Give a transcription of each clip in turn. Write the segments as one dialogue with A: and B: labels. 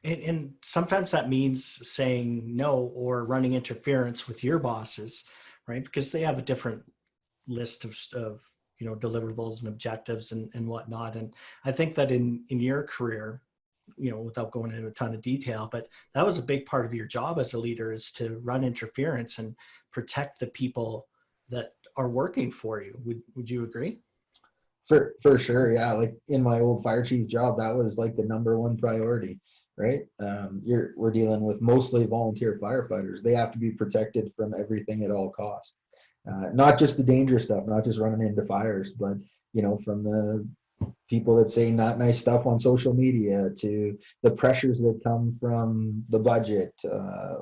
A: And sometimes that means saying no or running interference with your bosses, right? Because they have a different list of deliverables and objectives and whatnot. And I think that in your career, without going into a ton of detail, but that was a big part of your job as a leader, is to run interference and protect the people that are working for you. Would you agree?
B: For sure, yeah. Like in my old fire chief job, that was like the number one priority, right? We're dealing with mostly volunteer firefighters. They have to be protected from everything at all costs. Not just the dangerous stuff, not just running into fires, but from the people that say not nice stuff on social media to the pressures that come from the budget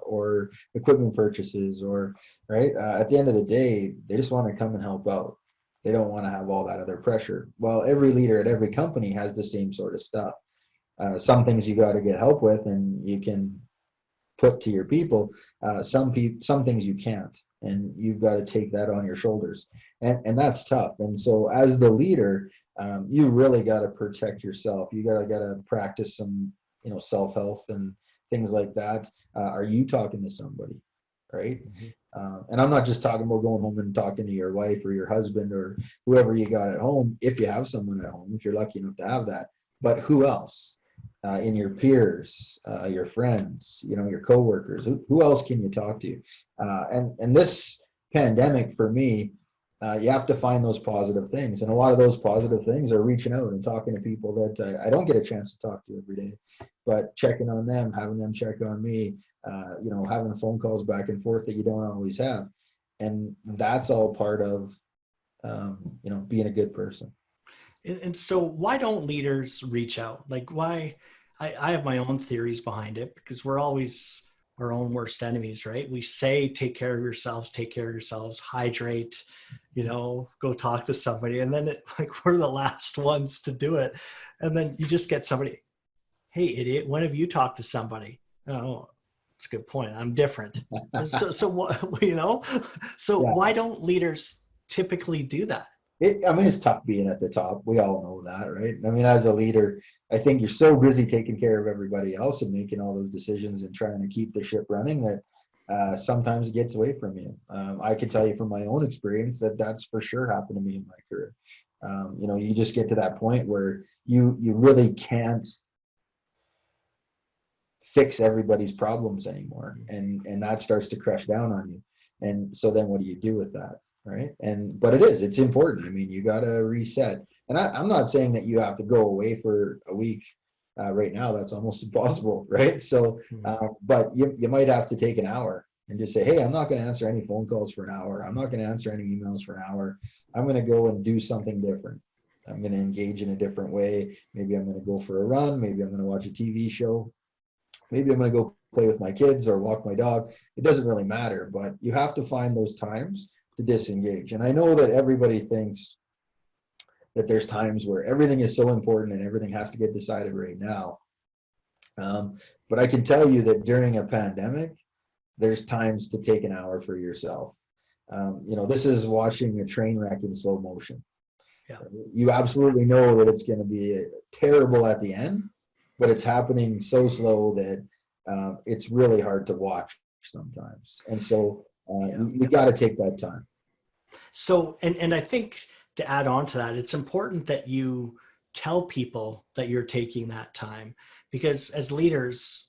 B: or equipment purchases, or right at the end of the day, they just want to come and help out. They don't want to have all that other pressure. Well, every leader at every company has the same sort of stuff. Some things you got to get help with and you can put to your people. Some things you can't, and you've got to take that on your shoulders, and that's tough. And so as the leader, you really got to protect yourself. You got to practice some self-health and things like that. Are you talking to somebody, right?
A: Mm-hmm.
B: And I'm not just talking about going home and talking to your wife or your husband or whoever you got at home, if you have someone at home, if you're lucky enough to have that. But who else? In your peers, your friends, your coworkers. Who else can you talk to? And this pandemic for me, you have to find those positive things, and a lot of those positive things are reaching out and talking to people that I don't get a chance to talk to every day, but checking on them, having them check on me, having phone calls back and forth that you don't always have, and that's all part of being a good person.
A: And so why don't leaders reach out? Like why? I have my own theories behind it, because we're always our own worst enemies, right? We say, take care of yourselves, hydrate, go talk to somebody. And then like we're the last ones to do it. And then you just get somebody, hey, idiot, when have you talked to somebody? Oh, that's a good point. I'm different. So what, so
B: Yeah.
A: why don't leaders typically do that?
B: I mean, it's tough being at the top. We all know that, right? I mean, as a leader, I think you're so busy taking care of everybody else and making all those decisions and trying to keep the ship running that sometimes it gets away from you. I can tell you from my own experience that that's for sure happened to me in my career. You just get to that point where you really can't fix everybody's problems anymore, and that starts to crush down on you. And so then what do you do with that, right? And but it's important. I mean, you got to reset. And I'm not saying that you have to go away for a week. Right now that's almost impossible, right? So but you might have to take an hour and just say, hey, I'm not going to answer any phone calls for an hour. I'm not going to answer any emails for an hour. I'm going to go and do something different. I'm going to engage in a different way. Maybe I'm going to go for a run. Maybe I'm going to watch a TV show. Maybe I'm going to go play with my kids or walk my dog. It doesn't really matter, but you have to find those times to disengage. And I know that everybody thinks that there's times where everything is so important and everything has to get decided right now. But I can tell you that during a pandemic, there's times to take an hour for yourself. This is watching a train wreck in slow motion.
A: Yeah.
B: You absolutely know that it's going to be terrible at the end, but it's happening so slow that it's really hard to watch sometimes. And so
A: Yeah.
B: you got to take that time.
A: So, and I think to add on to that, it's important that you tell people that you're taking that time, because as leaders,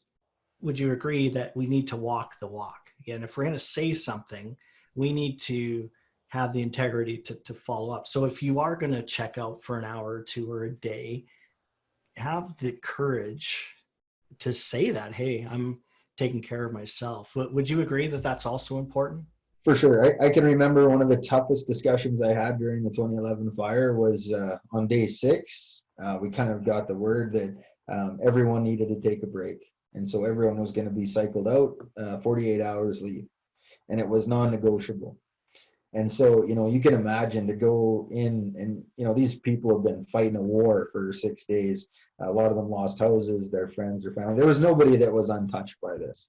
A: would you agree that we need to walk the walk? Again, if we're going to say something, we need to have the integrity to follow up. So if you are going to check out for an hour or two or a day, have the courage to say that, hey, I'm taking care of myself. Would you agree that that's also important?
B: For sure. I can remember one of the toughest discussions I had during the 2011 fire was on day 6. We kind of got the word that everyone needed to take a break. And so everyone was going to be cycled out, 48 hours leave. And it was non-negotiable. And so, you can imagine to go in and, these people have been fighting a war for 6 days. A lot of them lost houses, their friends, their family. There was nobody that was untouched by this.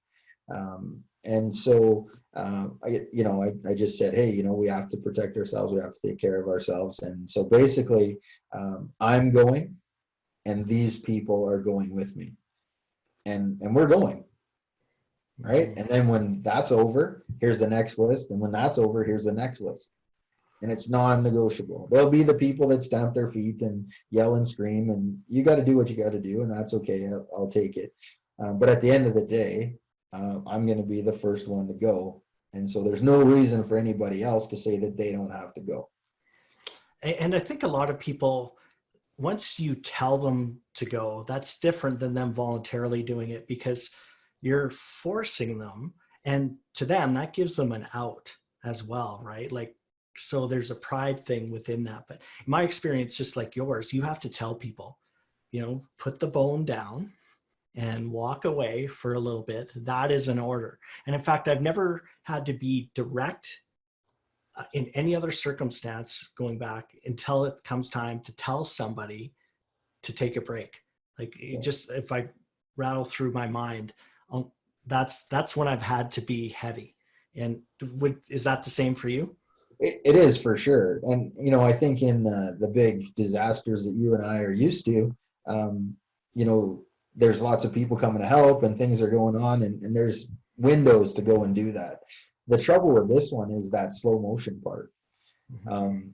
B: And so, I just said, hey, we have to protect ourselves. We have to take care of ourselves. And so basically, I'm going and these people are going with me. and we're going, right?
A: Mhm.
B: And then when that's over, here's the next list. And when that's over, here's the next list. And it's non-negotiable. There'll be the people that stamp their feet and yell and scream, and you got to do what you got to do, and that's okay. I'll take it. But at the end of the day, I'm going to be the first one to go, and so there's no reason for anybody else to say that they don't have to go.
A: And I think a lot of people, once you tell them to go, that's different than them voluntarily doing it, because you're forcing them. And to them, that gives them an out as well, right? Like, so there's a pride thing within that. But in my experience, just like yours, you have to tell people, put the bone down and walk away for a little bit. That is an order. And in fact, I've never had to be direct in any other circumstance going back until it comes time to tell somebody to take a break. Like, just if I rattle through my mind, that's when I've had to be heavy. And is that the same for you?
B: It is for sure. And, I think in the big disasters that you and I are used to, um, you know, there's lots of people coming to help and things are going on, and there's windows to go and do that. The trouble with this one is that slow motion part.
A: Mhm.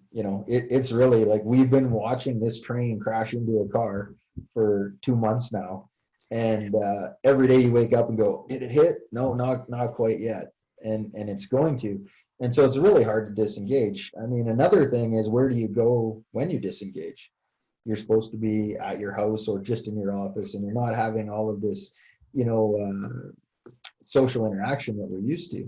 B: It's really like we've been watching this train crash into a car for 2 months now. And every day you wake up and go, did it hit? No, not quite yet. And it's going to. And so it's really hard to disengage. I mean, another thing is, where do you go when you disengage? You're supposed to be at your house or just in your office, and you're not having all of this, you know, social interaction that we're used to.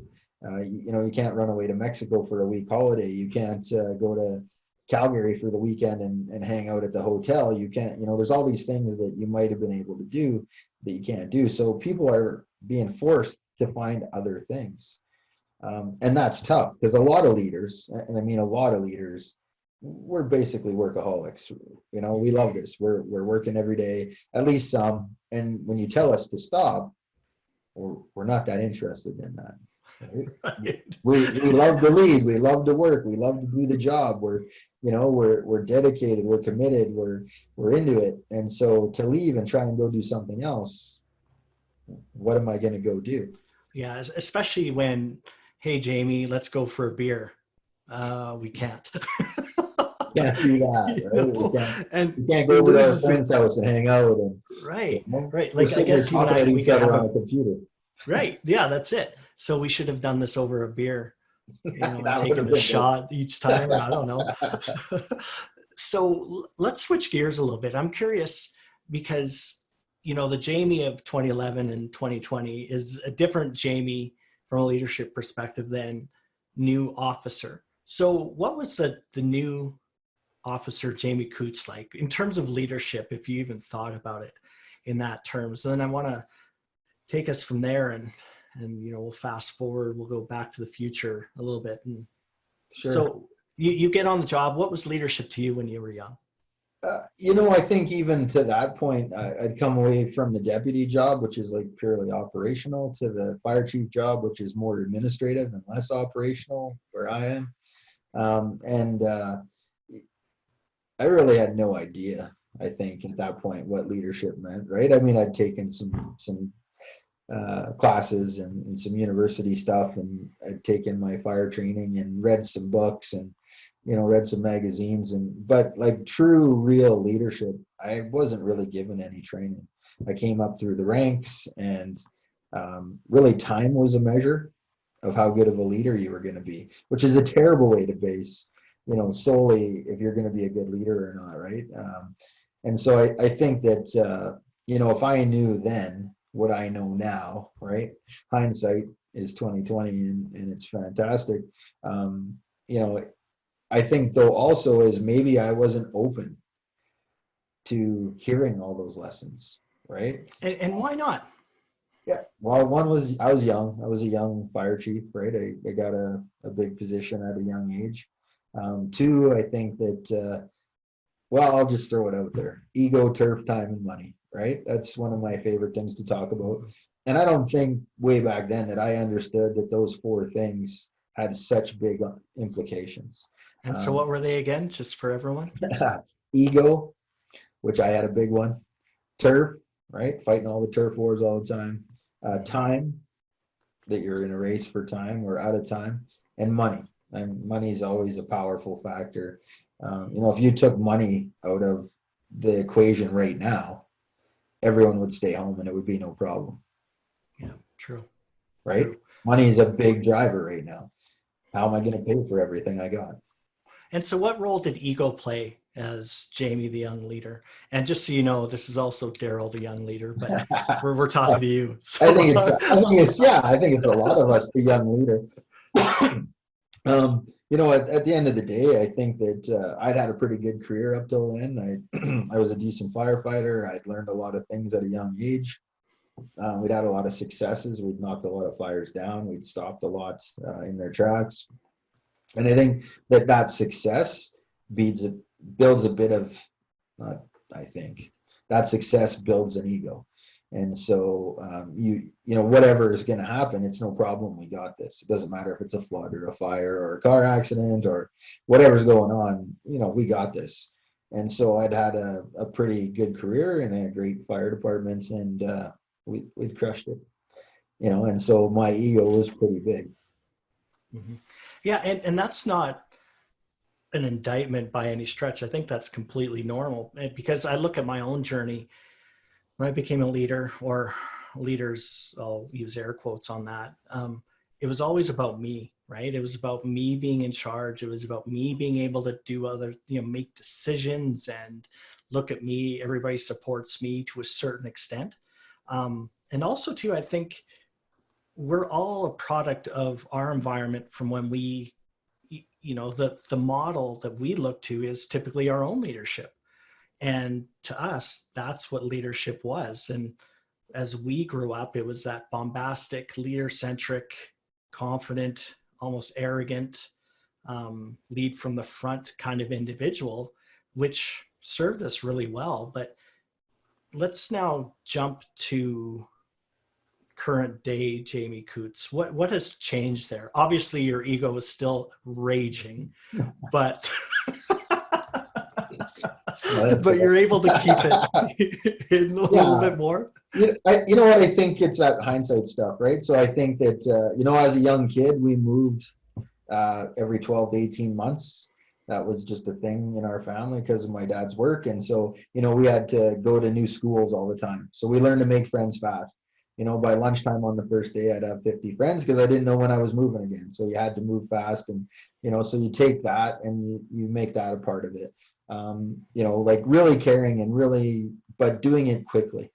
B: You can't run away to Mexico for a week holiday. You can't go to Calgary for the weekend and hang out at the hotel. You can't, there's all these things that you might have been able to do that you can't do. So people are being forced to find other things. And that's tough, because a lot of leaders, and I mean a lot of leaders, we're basically workaholics. We love this. We're working every day, at least some. And when you tell us to stop, we're not that interested in that. Right?
A: Right.
B: We love to lead, we love to work, we love to do the job. We're dedicated, we're committed, we're into it. And so to leave and try and go do something else, what am I going to go do?
A: Yeah, especially when, hey, Jamie, let's go for a beer. We can't.
B: Can't do that,
A: you
B: right?
A: know, and
B: We can't go
A: it
B: over to our
A: loses it.
B: friend's house and hang out, and
A: Right, right.
B: we're
A: Like, I
B: sitting there
A: guess you and
B: talking
A: I,
B: at
A: we
B: each
A: could
B: other
A: have
B: on
A: a,
B: a computer.
A: right. Yeah, that's it. So we should have done this over a beer, and
B: That would
A: taken
B: have
A: a
B: been good.
A: shot each time, or I don't know. So let's switch gears a little bit. I'm curious because, the Jamie of 2011 and 2020 is a different Jamie from a leadership perspective than new officer. So what was the new officer Jamie Coutts like in terms of leadership, if you even thought about it in that terms? And then I want to take us from there, and we'll fast forward, we'll go back to the future a little bit. And
B: Sure.
A: so you get on the job. What was leadership to you when you were young?
B: I think even to that point, I'd come away from the deputy job, which is like purely operational, to the fire chief job, which is more administrative and less operational, where I am. And I really had no idea, I think, at that point, what leadership meant, right? I mean, I'd taken some classes and some university stuff, and I'd taken my fire training and read some books and read some magazines, but like true real leadership, I wasn't really given any training. I came up through the ranks, and really time was a measure of how good of a leader you were going to be, which is a terrible way to base, solely if you're going to be a good leader or not, right? And so I think that if I knew then what I know now, right? Hindsight is 2020, and it's fantastic. Um, you know, I think though also is maybe I wasn't open to hearing all those lessons, right?
A: And why not?
B: Yeah. Well, one was I was young. I was a young fire chief, right? I got a big position at a young age. Two, I think that well, I'll just throw it out there. Ego, turf, time, and money, right? That's one of my favorite things to talk about. And I don't think way back then that I understood that those four things had such big implications.
A: And so
B: Um,
A: what were they again, just for everyone?
B: ego, which I had a big one. Turf, right? Fighting all the turf wars all the time. Time, that you're in a race for time or out of time, and money. And money is always a powerful factor. If you took money out of the equation right now, everyone would stay home and it would be no problem,
A: Yeah, true,
B: right?
A: true.
B: Money is a big driver right now. How am I going to pay for everything I got?
A: And so, what role did ego play as Jamie, the young leader? And just so you know, this is also Daryl, the young leader, but we're talking to you.
B: I
A: So,
B: think it's, I think it's a lot of us, the young leader. At the end of the day, I think that I'd had a pretty good career up till then. I was a decent firefighter. I'd learned a lot of things at a young age. We'd had a lot of successes. We'd knocked a lot of fires down. We'd stopped a lot in their tracks. And I think that success builds a bit of, I think, that success builds an ego. And so whatever is going to happen, it's no problem. We got this. It doesn't matter if it's a flood or a fire or a car accident or whatever's going on. We got this. And so I'd had a pretty good career in a great fire department, and we'd crushed it. And so my ego was pretty big.
A: mm-hmm. Yeah, and that's not an indictment by any stretch. I think that's completely normal, because I look at my own journey when I became a leader, or leaders, I'll use air quotes on that. It was always about me, right? It was about me being in charge. It was about me being able to do other, make decisions and look at me. Everybody supports me to a certain extent. And also too, I think we're all a product of our environment from when we, the model that we look to is typically our own leadership. And to us, that's what leadership was. And as we grew up, it was that bombastic, leader-centric, confident, almost arrogant, lead from the front kind of individual, which served us really well. But let's now jump to current day Jamie Coutts. What has changed there? Obviously, your ego is still raging, but but you're able to keep it in a little bit more.
B: What? I think it's that hindsight stuff, right? So I think that, as a young kid, we moved every 12 to 18 months. That was just a thing in our family because of my dad's work. And so, we had to go to new schools all the time. So we learned to make friends fast. By lunchtime on the first day, I'd have 50 friends because I didn't know when I was moving again. So you had to move fast. And, so you take that and you make that a part of it. Like really caring and really, but doing it quickly,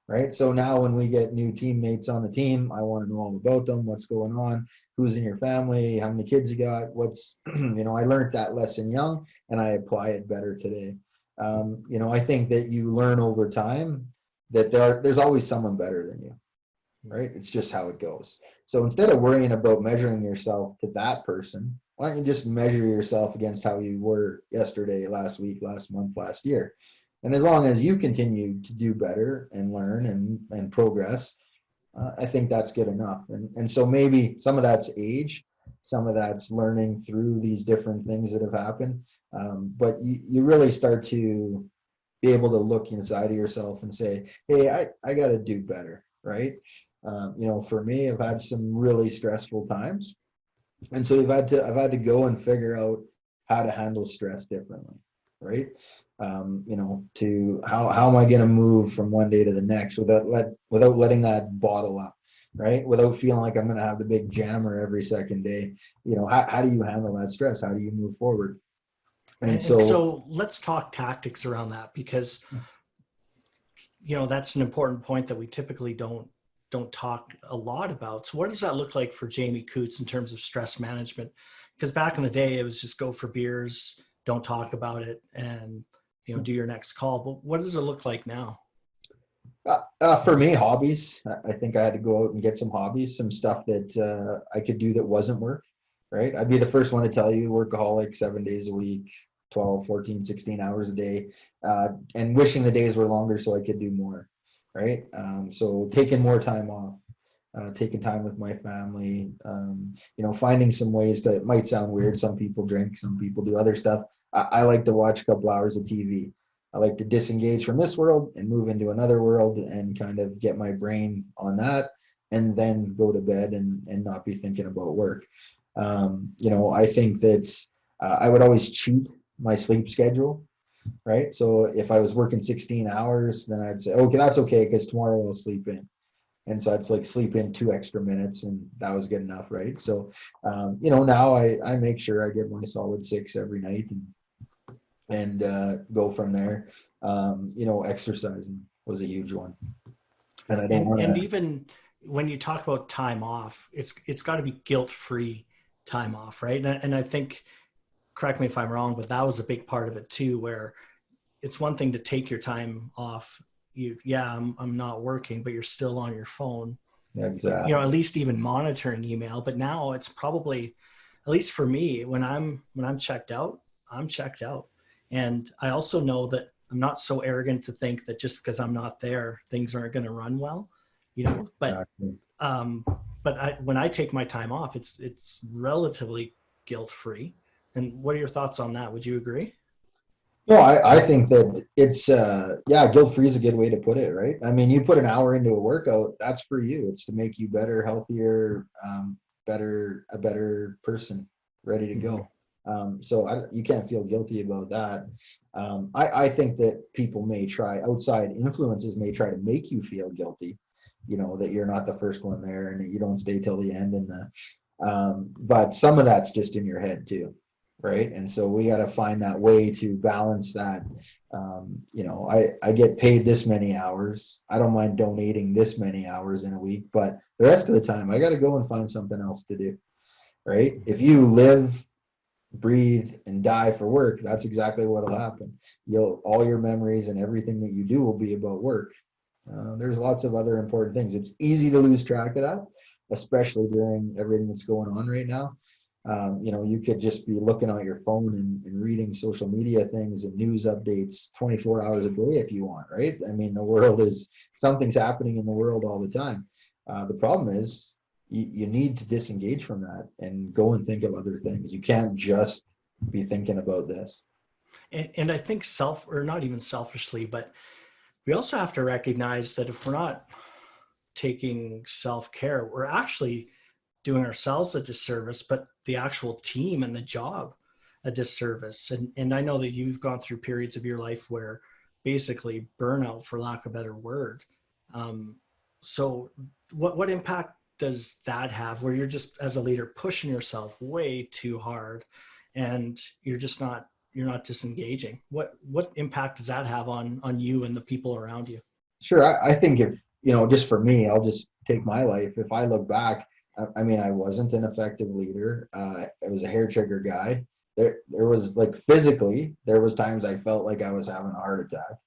B: right? So now when we get new teammates on the team, I want to know all about them, what's going on, who's in your family, how many kids you got, I learned that lesson young and I apply it better today. I think that you learn over time that there's always someone better than you, right? It's just how it goes. So instead of worrying about measuring yourself to that person, why don't you just measure yourself against how you were yesterday, last week, last month, last year? And as long as you continue to do better and learn and progress, I think that's good enough. And so maybe some of that's age, some of that's learning through these different things that have happened. But you really start to be able to look inside of yourself and say, hey, I got to do better, right? For me, I've had some really stressful times. And so I've had to go and figure out how to handle stress differently, right? To how am I going to move from one day to the next without letting that bottle up, right? Without feeling like I'm going to have the big jammer every second day. How do you handle that stress? How do you move forward?
A: And so let's talk tactics around that, because that's an important point that we typically don't talk a lot about. So what does that look like for Jamie Coutts in terms of stress management? Because back in the day, it was just go for beers, don't talk about it, and do your next call. But what does it look like now?
B: For me, hobbies. I think I had to go out and get some hobbies, some stuff that I could do that wasn't work, right? I'd be the first one to tell you, workaholic, 7 days a week, 12, 14, 16 hours a day, and wishing the days were longer so I could do more, right? So taking more time off, taking time with my family, finding some ways to, it might sound weird. Some people drink, some people do other stuff. I like to watch a couple hours of TV. I like to disengage from this world and move into another world and kind of get my brain on that, and then go to bed and not be thinking about work. I think that I would always cheat my sleep schedule, right? So if I was working 16 hours, then I'd say, okay, that's okay, because tomorrow I'll sleep in. And so I'd like sleep in 2 extra minutes, and that was good enough, right? So, now I make sure I get my solid 6 every night, and go from there. Exercising was a huge one, and I don't want
A: And
B: to.
A: even when you talk about time off, it's got to be guilt-free time off, right? And I think, correct me if I'm wrong, but that was a big part of it too, where it's one thing to take your time off. I'm not working, but you're still on your phone,
B: Exactly.
A: at least even monitoring email. But now it's probably, at least for me, when I'm checked out, I'm checked out. And I also know that I'm not so arrogant to think that just because I'm not there, things aren't going to run well, but
B: Exactly.
A: um, when I take my time off, it's relatively guilt free. And what are your thoughts on that? Would you agree?
B: No, I think that it's yeah, guilt free is a good way to put it, right? I mean, you put an hour into a workout, that's for you. It's to make you better, healthier, a better person, ready to
A: Mm-hmm.
B: go. So you can't feel guilty about that. I think that people may try, outside influences may try to make you feel guilty, that you're not the first one there and that you don't stay till the end. But some of that's just in your head too, right? And so we got to find that way to balance that. I get paid this many hours. I don't mind donating this many hours in a week, but the rest of the time I got to go and find something else to do, right? If you live, breathe, and die for work, that's exactly what'll happen. All your memories and everything that you do will be about work. There's lots of other important things. It's easy to lose track of that, especially during everything that's going on right now. You could just be looking at your phone and reading social media things and news updates 24 hours a day if you want, right? I mean, something's happening in the world all the time. The problem is you need to disengage from that and go and think of other things. You can't just be thinking about this.
A: And I think or not even selfishly, but we also have to recognize that if we're not taking self-care, we're actually doing ourselves a disservice, but the actual team and the job a disservice. And I know that you've gone through periods of your life where basically burnout, for lack of a better word. Um, so what impact does that have, where you're just, as a leader, pushing yourself way too hard and you're not disengaging? What impact does that have on you and the people around you?
B: Sure. I think if, just for me, I'll just take my life. If I look back, I mean, I wasn't an effective leader. I was a hair trigger guy. There was like physically, there was times I felt like I was having a heart attack.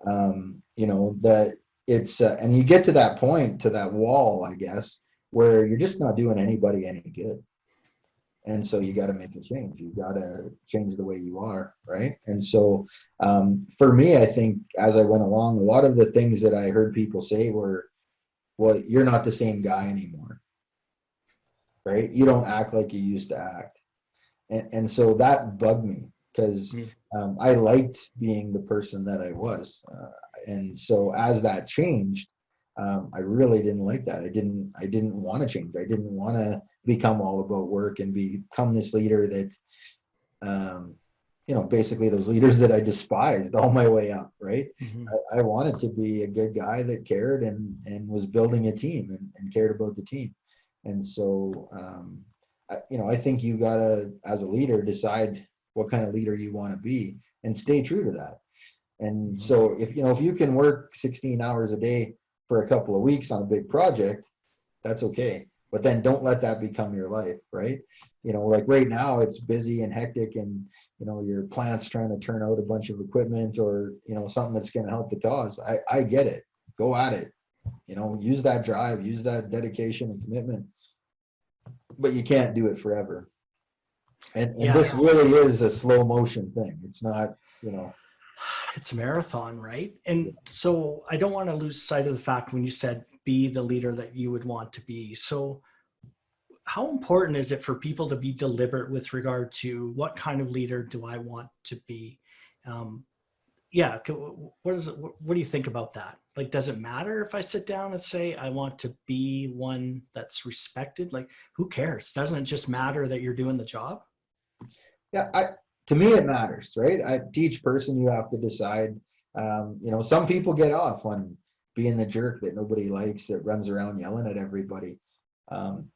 B: That it's, and you get to that point, to that wall, I guess, where you're just not doing anybody any good. And so you got to make a change. You got to change the way you are, right? And so for me, I think as I went along, a lot of the things that I heard people say were, well, you're not the same guy anymore, right? You don't act like you used to act. And so that bugged me, because
A: Mm.
B: I liked being the person that I was. And so as that changed, I really didn't like that. I didn't want to change. I didn't want to become all about work and become this leader that, basically those leaders that I despised all my way up, right?
A: Mm-hmm.
B: I wanted to be a good guy that cared and was building a team and cared about the team. And so, I think you gotta, as a leader, decide what kind of leader you want to be and stay true to that. And
A: Mm-hmm.
B: so if you can work 16 hours a day for a couple of weeks on a big project, that's okay. But then don't let that become your life, right? Like right now it's busy and hectic, and your plant's trying to turn out a bunch of equipment, or something that's going to help the cause. I get it. Go at it. Use that drive, use that dedication and commitment, but you can't do it forever. And
A: Yeah,
B: this really is a slow motion thing. It's not, you know,
A: it's a marathon, right? And so I don't want to lose sight of the fact when you said be the leader that you would want to be. So how important is it for people to be deliberate with regard to what kind of leader do I want to be? Um, yeah, what is it? What do you think about that? Like, does it matter if I sit down and say I want to be one that's respected? Like, who cares? Doesn't it just matter that you're doing the job?
B: Yeah, to me it matters, right? To each person you have to decide. Some people get off on being the jerk that nobody likes, that runs around yelling at everybody.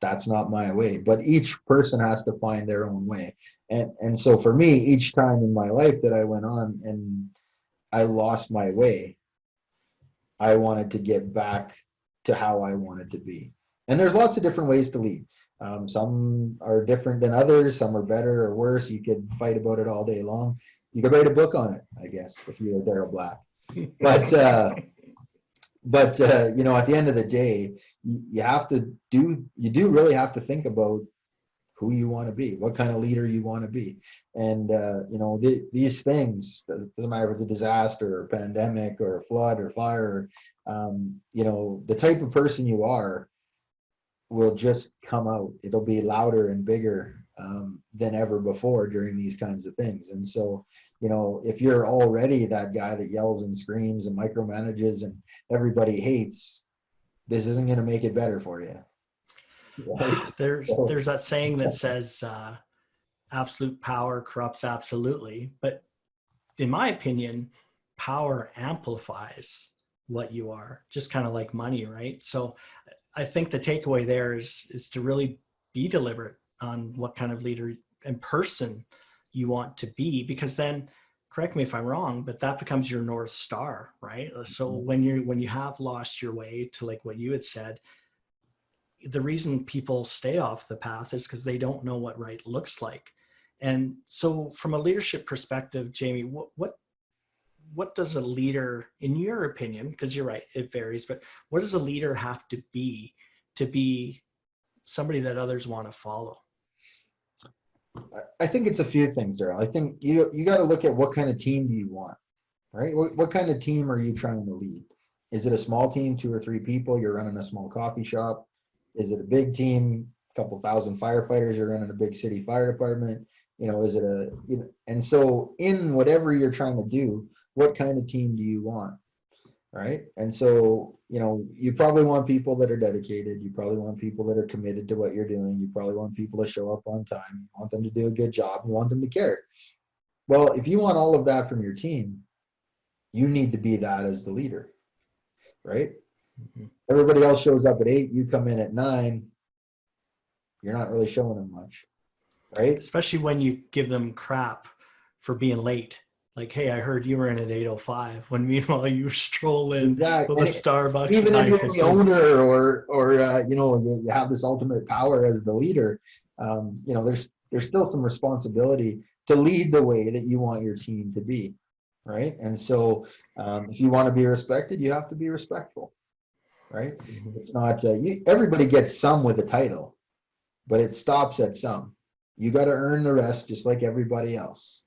B: That's not my way, but each person has to find their own way. And so for me, each time in my life that I went on and I lost my way, I wanted to get back to how I wanted to be. And there's lots of different ways to lead. Some are different than others. Some are better or worse. You could fight about it all day long. You could write a book on it, I guess, if you were Daryl Black. But at the end of the day, you do really have to think about who you want to be, what kind of leader you want to be. And, these things, doesn't matter if it's a disaster or a pandemic or a flood or fire, the type of person you are will just come out. It'll be louder and bigger than ever before during these kinds of things. And so, if you're already that guy that yells and screams and micromanages and everybody hates, this isn't going to make it better for you. Right?
A: There's that saying that says absolute power corrupts absolutely, but in my opinion, power amplifies what you are, just kind of like money, right? So I think the takeaway there is to really be deliberate on what kind of leader and person you want to be, because then, correct me if I'm wrong, but that becomes your North Star, right? So when you have lost your way, to like what you had said, the reason people stay off the path is because they don't know what right looks like. And so from a leadership perspective, Jamie, what does a leader, in your opinion, because you're right, it varies, but what does a leader have to be somebody that others want to follow?
B: I think it's a few things, Daryl. I think you got to look at what kind of team do you want, right? What kind of team are you trying to lead? Is it a small team, 2 or 3 people? You're running a small coffee shop. Is it a big team, a couple thousand firefighters? You're running a big city fire department. Is it and so in whatever you're trying to do, what kind of team do you want? Right. And so, you probably want people that are dedicated. You probably want people that are committed to what you're doing. You probably want people to show up on time. You want them to do a good job. You want them to care. Well, if you want all of that from your team, you need to be that as the leader, right? Mm-hmm. Everybody else shows up at 8, you come in at 9, you're not really showing them much, right?
A: Especially when you give them crap for being late. Like, hey, I heard you were in at 8:05, when meanwhile you stroll in
B: exactly.
A: with a Starbucks.
B: Even if you're the owner or you have this ultimate power as the leader, there's still some responsibility to lead the way that you want your team to be, right? And so if you want to be respected, you have to be respectful, right? Mm-hmm. It's not everybody gets some with a title, but it stops at some. You got to earn the rest just like everybody else.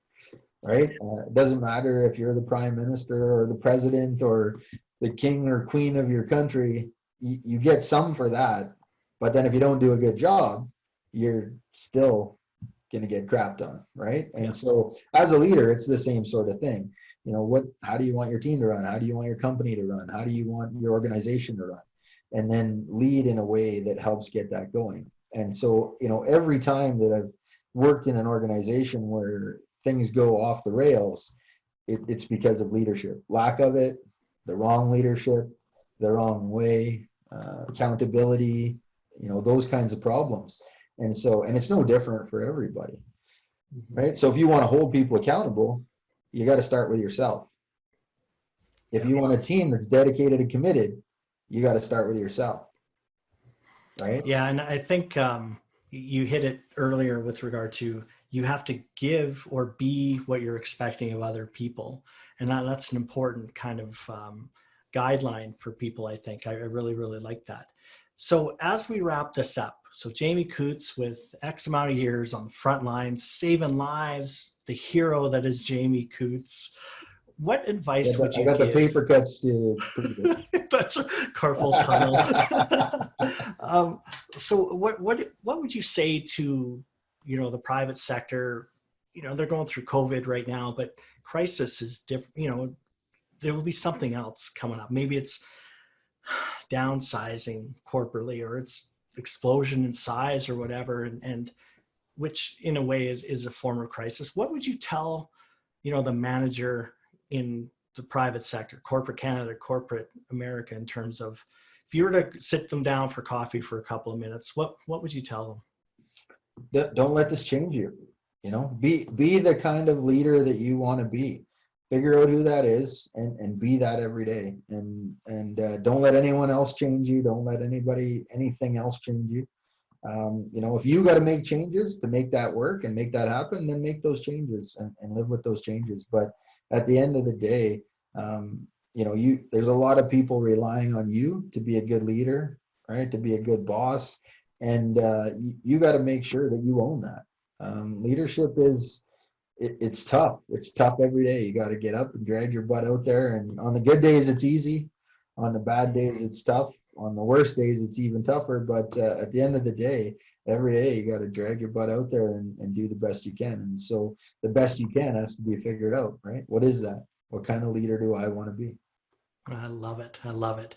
B: Right? It doesn't matter if you're the prime minister or the president or the king or queen of your country, you get some for that. But then if you don't do a good job, you're still going to get crapped on, right? And so as a leader, it's the same sort of thing. How do you want your team to run? How do you want your company to run? How do you want your organization to run? And then lead in a way that helps get that going. And so, every time that I've worked in an organization where things go off the rails, it's because of leadership, lack of it, the wrong leadership, the wrong way, accountability, those kinds of problems. And so, and it's no different for everybody, right? So if you want to hold people accountable, you got to start with yourself. If you want a team that's dedicated and committed, you got to start with yourself, right?
A: Yeah, and I think you hit it earlier with regard to, you have to give or be what you're expecting of other people. And that's an important kind of guideline for people, I think. I really, really like that. So as we wrap this up, so Jamie Coutts, with X amount of years on the front lines, saving lives, the hero that is Jamie Coutts, what advice would you give?
B: I got the paper cuts to
A: That's a carpal tunnel. So what would you say to, the private sector, they're going through COVID right now, but crisis is different. There will be something else coming up. Maybe it's downsizing corporately, or it's explosion in size or whatever, and which in a way is a form of crisis. What would you tell, the manager in the private sector, corporate Canada, corporate America, in terms of, if you were to sit them down for coffee for a couple of minutes, what would you tell them?
B: Don't let this change you. Be the kind of leader that you want to be. Figure out who that is, and be that every day. And don't let anyone else change you. Don't let anything else change you. If you got to make changes to make that work and make that happen, then make those changes and live with those changes. But at the end of the day, there's a lot of people relying on you to be a good leader, right? To be a good boss. And you got to make sure that you own that. Leadership it's tough. It's tough every day. You got to get up and drag your butt out there. And on the good days, it's easy. On the bad days, it's tough. On the worst days, it's even tougher. But at the end of the day, every day, you got to drag your butt out there and do the best you can. And so the best you can has to be figured out, right? What is that? What kind of leader do I want to be?
A: I love it. I love it.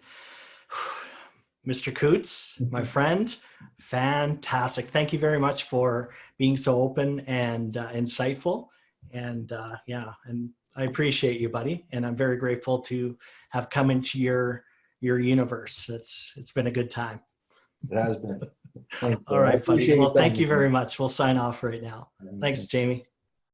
A: Mr. Coutts, my friend, fantastic. Thank you very much for being so open and insightful. And and I appreciate you, buddy. And I'm very grateful to have come into your universe. It's been a good time.
B: It has been. Thanks.
A: All right, buddy. Well, thank you very
B: much.
A: much. We'll sign off right now. Thanks, Jamie.